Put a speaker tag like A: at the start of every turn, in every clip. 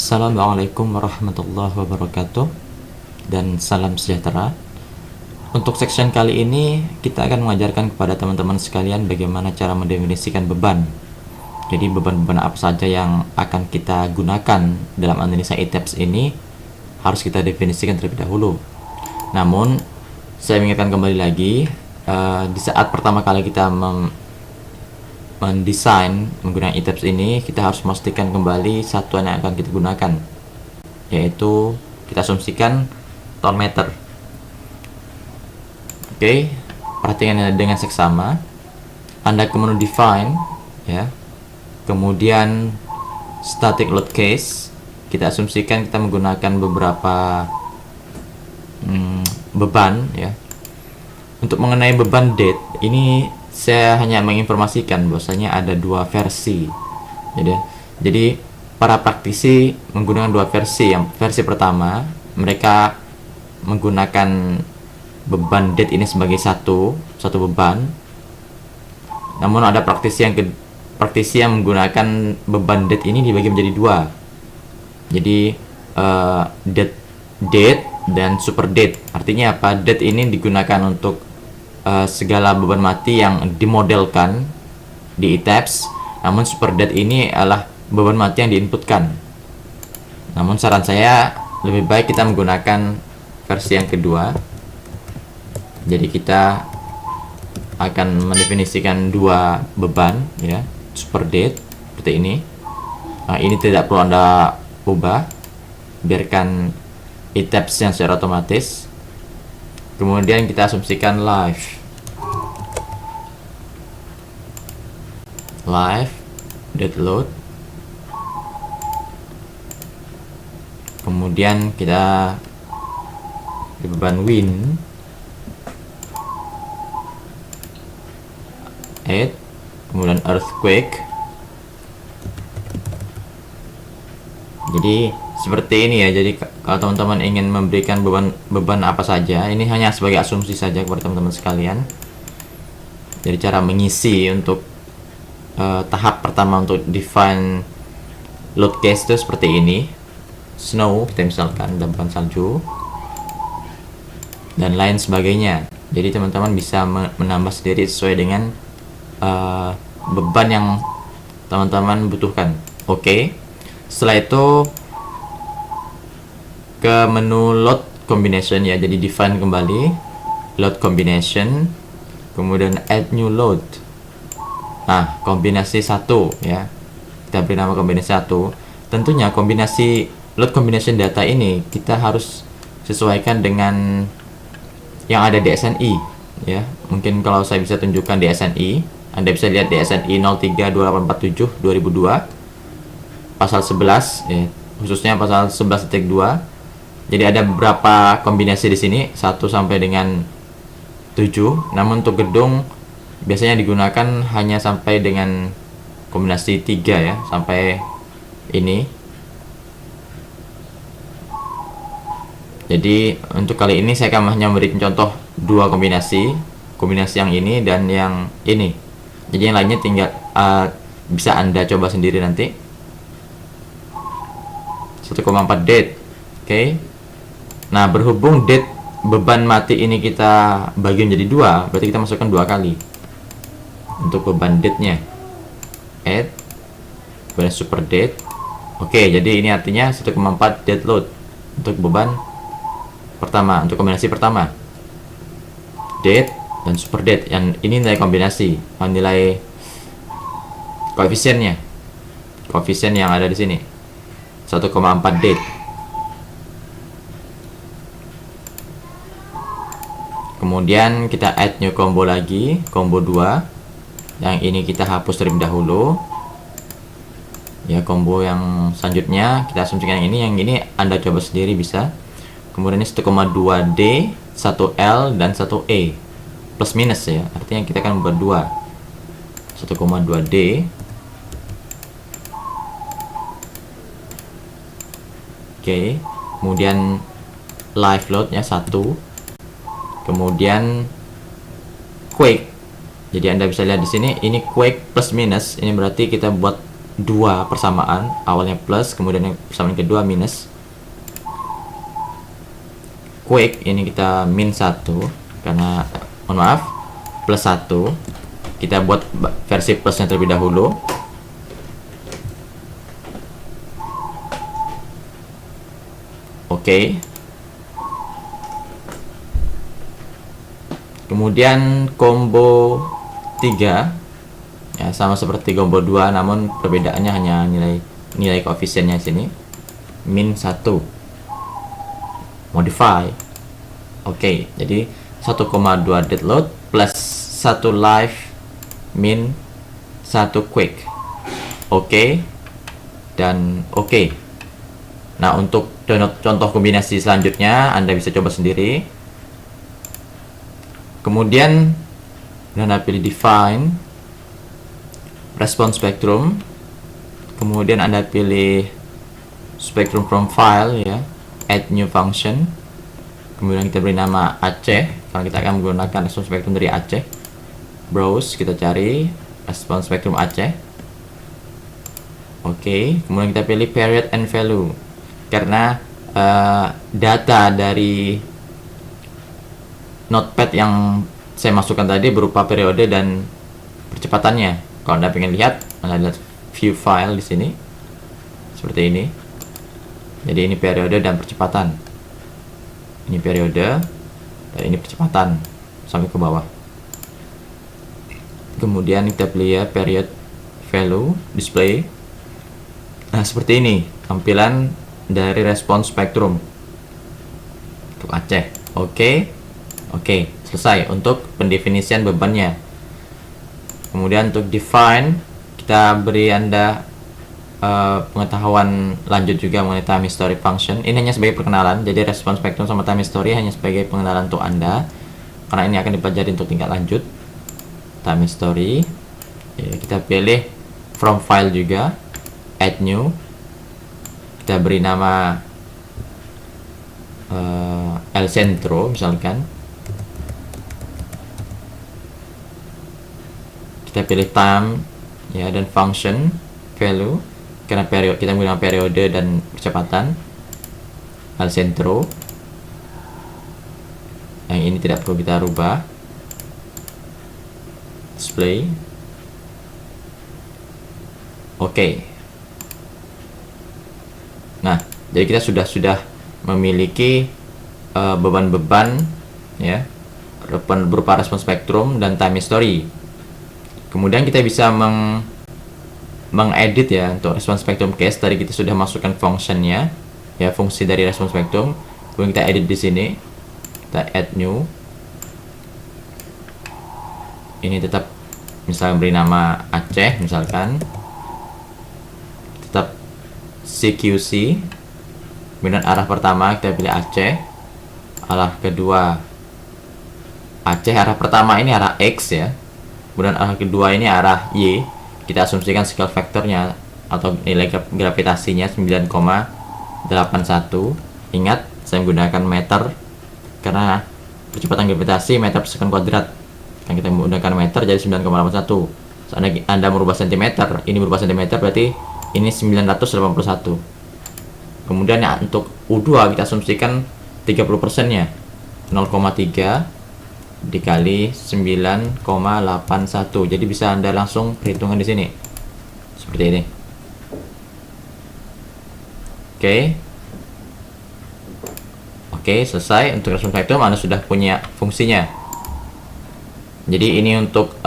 A: Assalamualaikum warahmatullahi wabarakatuh dan salam sejahtera. Untuk section kali ini kita akan mengajarkan kepada teman-teman sekalian bagaimana cara mendefinisikan beban. Jadi beban-beban apa saja yang akan kita gunakan dalam analisa e-tabs ini harus kita definisikan terlebih dahulu. Namun saya ingatkan kembali lagi, di saat pertama kali kita mendesain menggunakan e-tabs ini, kita harus memastikan kembali satuan yang akan kita gunakan, yaitu kita asumsikan ton meter. Oke, perhatikan dengan seksama. Anda kemudian define, ya, kemudian static load case. Kita asumsikan kita menggunakan beberapa beban, ya. Untuk mengenai beban date ini, saya hanya menginformasikan bahwasanya ada dua versi. Jadi para praktisi menggunakan dua versi. Yang versi pertama, mereka menggunakan beban date ini sebagai satu beban. Namun ada praktisi yang menggunakan beban date ini dibagi menjadi dua. Jadi date dan super date. Artinya apa? Date ini digunakan untuk segala beban mati yang dimodelkan di e-tabs, namun super date ini adalah beban mati yang diinputkan. Namun saran saya lebih baik kita menggunakan versi yang kedua. Jadi kita akan mendefinisikan dua beban, ya, super date seperti ini. Ini tidak perlu Anda ubah, biarkan e-tabs yang secara otomatis. Kemudian kita asumsikan live date load. Kemudian kita di beban wind 8, kemudian earthquake. Jadi seperti ini ya. Jadi kalau teman-teman ingin memberikan beban apa saja, ini hanya sebagai asumsi saja kepada teman-teman sekalian. Jadi cara mengisi untuk tahap pertama untuk define load case itu seperti ini. Snow, kita misalkan beban salju dan lain sebagainya. Jadi teman-teman bisa menambah sendiri sesuai dengan beban yang teman-teman butuhkan. Oke. Setelah itu ke menu load combination, ya. Jadi define kembali load combination, kemudian add new load. Nah, kombinasi 1, ya. Kita beri nama kombinasi 1. Tentunya kombinasi load combination data ini kita harus sesuaikan dengan yang ada di SNI, ya. Mungkin kalau saya bisa tunjukkan di SNI, Anda bisa lihat di SNI 032847 2002 pasal 11, ya, khususnya pasal 11.2. Jadi ada beberapa kombinasi di sini, 1 sampai dengan 7. Namun untuk gedung biasanya digunakan hanya sampai dengan kombinasi 3, ya, sampai ini. Jadi untuk kali ini saya akan hanya memberikan contoh dua kombinasi yang ini dan yang ini. Jadi yang lainnya tinggal bisa Anda coba sendiri nanti. 1,4 date. Oke. Nah, berhubung date beban mati ini kita bagi menjadi dua, berarti kita masukkan dua kali untuk beban date-nya. Add kemudian super date. Oke, jadi ini artinya 1,4 date load untuk beban pertama, untuk kombinasi pertama. Date dan super date. Yang ini nilai kombinasi, nilai koefisiennya. Koefisien yang ada di sini. 1,4 date. Kemudian kita add new combo lagi, combo 2. Yang ini kita hapus terlebih dahulu. Ya, combo yang selanjutnya kita asumsikan yang ini Anda coba sendiri bisa. Kemudian ini 1,2D, 1L dan 1E. Plus minus, ya. Artinya kita akan membuat 2. 1,2D. Oke. Kemudian live load-nya 1. Kemudian quake. Jadi Anda bisa lihat di sini, ini quake plus minus, ini berarti kita buat dua persamaan, awalnya plus, kemudian yang persamaan kedua minus. Quick ini kita min 1 karena mohon maaf plus 1. Kita buat versi plusnya terlebih dahulu. Oke. Kemudian combo 3 ya sama seperti combo 2, namun perbedaannya hanya nilai koefisiennya sini. Min 1 modify. Oke, jadi 1,2 dead load plus 1 live min 1 quick. Oke. Dan oke. Nah, untuk download contoh kombinasi selanjutnya Anda bisa coba sendiri. Kemudian Anda pilih define response spectrum. Kemudian Anda pilih spectrum from file ya, add new function. Kemudian kita beri nama Aceh karena kita akan menggunakan response spectrum dari Aceh. Browse, kita cari response spectrum Aceh. Oke, kemudian kita pilih period and value karena data dari notepad yang saya masukkan tadi berupa periode dan percepatannya. Kalau Anda ingin lihat, Anda lihat view file di sini seperti ini. Jadi ini periode dan percepatan. Ini periode dan ini percepatan sampai ke bawah. Kemudian kita pilih ya period value display. Nah, seperti ini tampilan dari respons spektrum untuk Aceh. Oke, selesai untuk pendefinisian bebannya. Kemudian untuk define, kita beri Anda pengetahuan lanjut juga mengenai time history function. Ini hanya sebagai perkenalan, jadi respons spektrum sama time history hanya sebagai pengenalan untuk Anda, karena ini akan dipelajari untuk tingkat lanjut. Time history ya, kita pilih from file juga, add new, kita beri nama El Centro misalkan. Kita pilih time ya, dan function value karena periode kita menggunakan periode dan percepatan al centro. Yang ini tidak perlu kita rubah. Display. Oke. Nah, jadi kita sudah memiliki beban-beban ya berupa respons spektrum dan time history. Kemudian kita bisa mengedit ya untuk respons spektrum case. Tadi kita sudah masukkan functionnya ya, fungsi dari respons spektrum. Kemudian kita edit di sini, kita add new. Ini tetap misalnya beri nama Aceh misalkan, tetap CQC. Kemudian arah pertama kita pilih Aceh, arah kedua Aceh. Arah pertama ini arah X ya, kemudian arah kedua ini arah Y. Kita asumsikan scale factornya atau nilai gravitasinya 9,81. Ingat, saya menggunakan meter karena percepatan gravitasi meter per second kuadrat. Kan kita menggunakan meter jadi 9,81. Seandainya Anda merubah cm, ini berubah cm, berarti ini 981. Kemudian ya, untuk U2 kita asumsikan 30%-nya 0,3 dikali 9,81. Jadi bisa Anda langsung perhitungan di sini. Seperti ini. Oke, selesai. Untuk respons spektrum Anda sudah punya fungsinya. Jadi ini untuk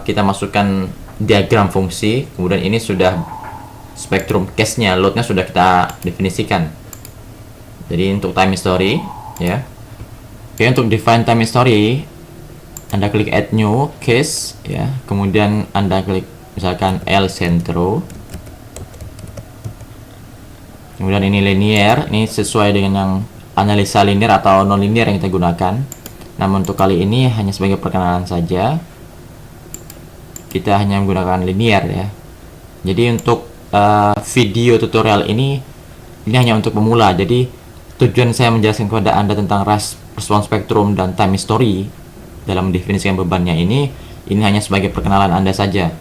A: kita masukkan diagram fungsi. Kemudian ini sudah spektrum case-nya, load-nya sudah kita definisikan. Jadi untuk time history ya. Oke, untuk define time history Anda klik add new case ya, kemudian Anda klik misalkan El Centro. Kemudian ini linear, ini sesuai dengan yang analisa linear atau non linear yang kita gunakan. Namun untuk kali ini hanya sebagai perkenalan saja. Kita hanya menggunakan linear ya. Jadi untuk video tutorial ini hanya untuk pemula. Jadi tujuan saya menjelaskan kepada Anda tentang respons spektrum dan time history dalam mendefinisikan bebannya ini hanya sebagai perkenalan Anda saja.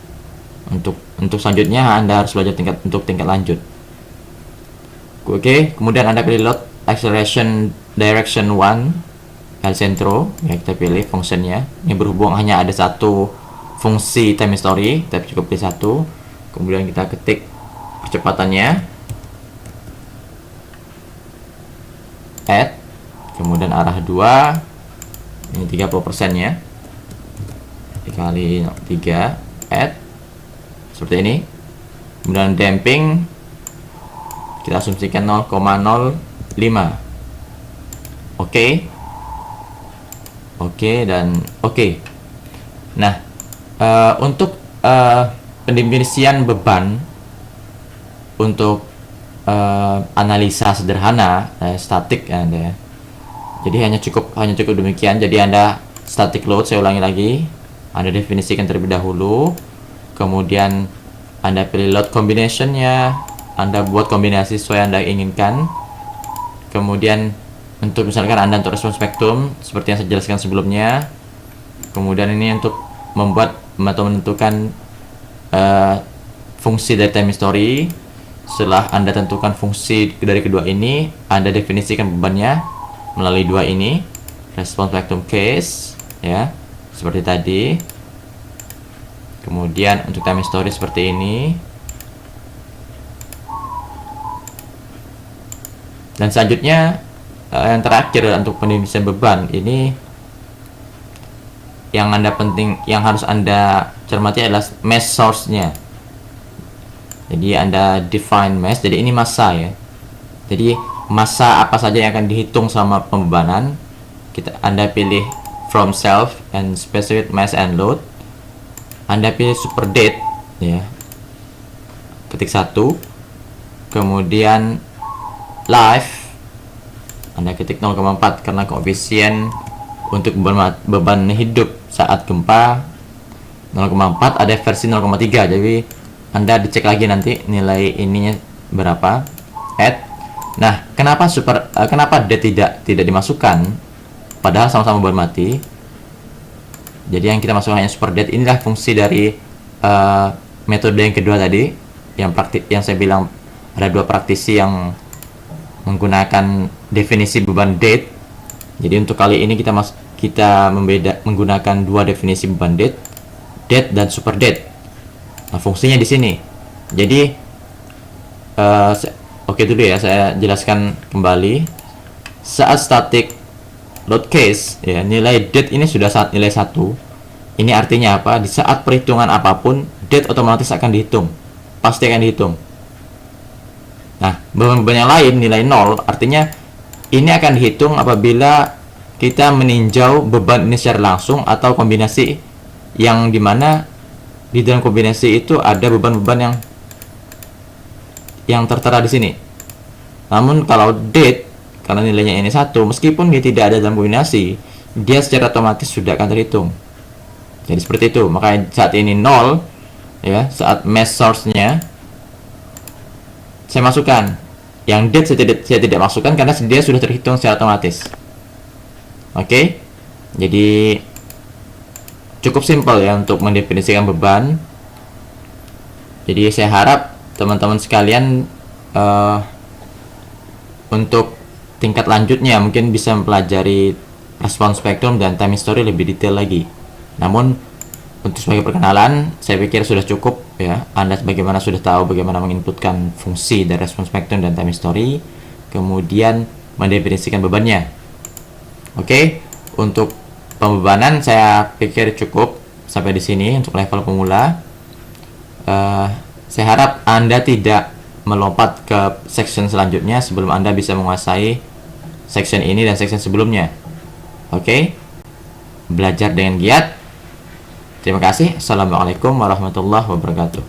A: Untuk selanjutnya Anda harus belajar tingkat lanjut. Oke, kemudian Anda pilih load acceleration direction 1 kali centro, ya kita pilih fungsinya. Ini berhubung hanya ada satu fungsi time history, tapi cukup pilih satu. Kemudian kita ketik percepatannya, add, kemudian arah 2, ini 30% ya, dikali 3, add, seperti ini. Kemudian damping kita asumsikan 0,05. Oke dan oke. Nah, untuk pendefinisian beban untuk analisa sederhana statik Anda ya. Jadi hanya cukup demikian. Jadi Anda static load, saya ulangi lagi, Anda definisikan terlebih dahulu, kemudian Anda pilih load combination-nya, Anda buat kombinasi sesuai Anda inginkan. Kemudian untuk misalkan Anda untuk respon spektrum seperti yang saya jelaskan sebelumnya. Kemudian ini untuk membuat atau menentukan fungsi dari time history. Setelah Anda tentukan fungsi dari kedua ini, Anda definisikan bebannya melalui dua ini, respon spektrum case ya, seperti tadi. Kemudian untuk time history seperti ini. Dan selanjutnya yang terakhir untuk pendefinisian beban ini yang harus Anda cermati adalah mass source-nya. Jadi Anda define mass, jadi ini massa ya. Jadi massa apa saja yang akan dihitung sama pembebanan. Anda pilih from self and specific mass and load. Anda pilih super date ya. Ketik 1. Kemudian life Anda ketik 0,4 karena koefisien untuk beban hidup saat gempa 0,4, ada versi 0,3. Jadi Anda dicek lagi nanti nilai ininya berapa. Add. Nah, kenapa D tidak dimasukkan padahal sama-sama beban mati? Jadi yang kita masukkan hanya super date. Inilah fungsi dari metode yang kedua tadi, yang saya bilang ada dua praktisi yang menggunakan definisi beban date. Jadi untuk kali ini kita menggunakan dua definisi beban date dan super date. Nah, fungsinya di sini. Jadi oke dulu ya, saya jelaskan kembali. Saat static load case ya, nilai date ini sudah saat nilai 1. Ini artinya apa? Di saat perhitungan apapun, date otomatis akan dihitung. Pasti akan dihitung. Nah, beban-beban yang lain nilai 0, artinya ini akan dihitung apabila kita meninjau beban ini secara langsung atau kombinasi yang dimana di dalam kombinasi itu ada beban-beban yang tertera di sini. Namun kalau date, karena nilainya ini 1, meskipun dia tidak ada dalam kombinasi, dia secara otomatis sudah akan terhitung. Jadi seperti itu. Makanya saat ini 0 ya, saat mass source-nya saya masukkan. Yang date saya tidak masukkan karena dia sudah terhitung secara otomatis. Oke. Jadi cukup simpel ya untuk mendefinisikan beban. Jadi saya harap teman-teman sekalian untuk tingkat lanjutnya mungkin bisa mempelajari respon spektrum dan time history lebih detail lagi. Namun untuk sebagai perkenalan, saya pikir sudah cukup ya. Anda bagaimana sudah tahu bagaimana menginputkan fungsi dari respon spektrum dan time history, kemudian mendefinisikan bebannya. Oke, untuk pembebanan saya pikir cukup sampai di sini untuk level pemula. Saya harap Anda tidak melompat ke section selanjutnya sebelum Anda bisa menguasai section ini dan section sebelumnya. Oke, belajar dengan giat. Terima kasih. Assalamualaikum warahmatullahi wabarakatuh.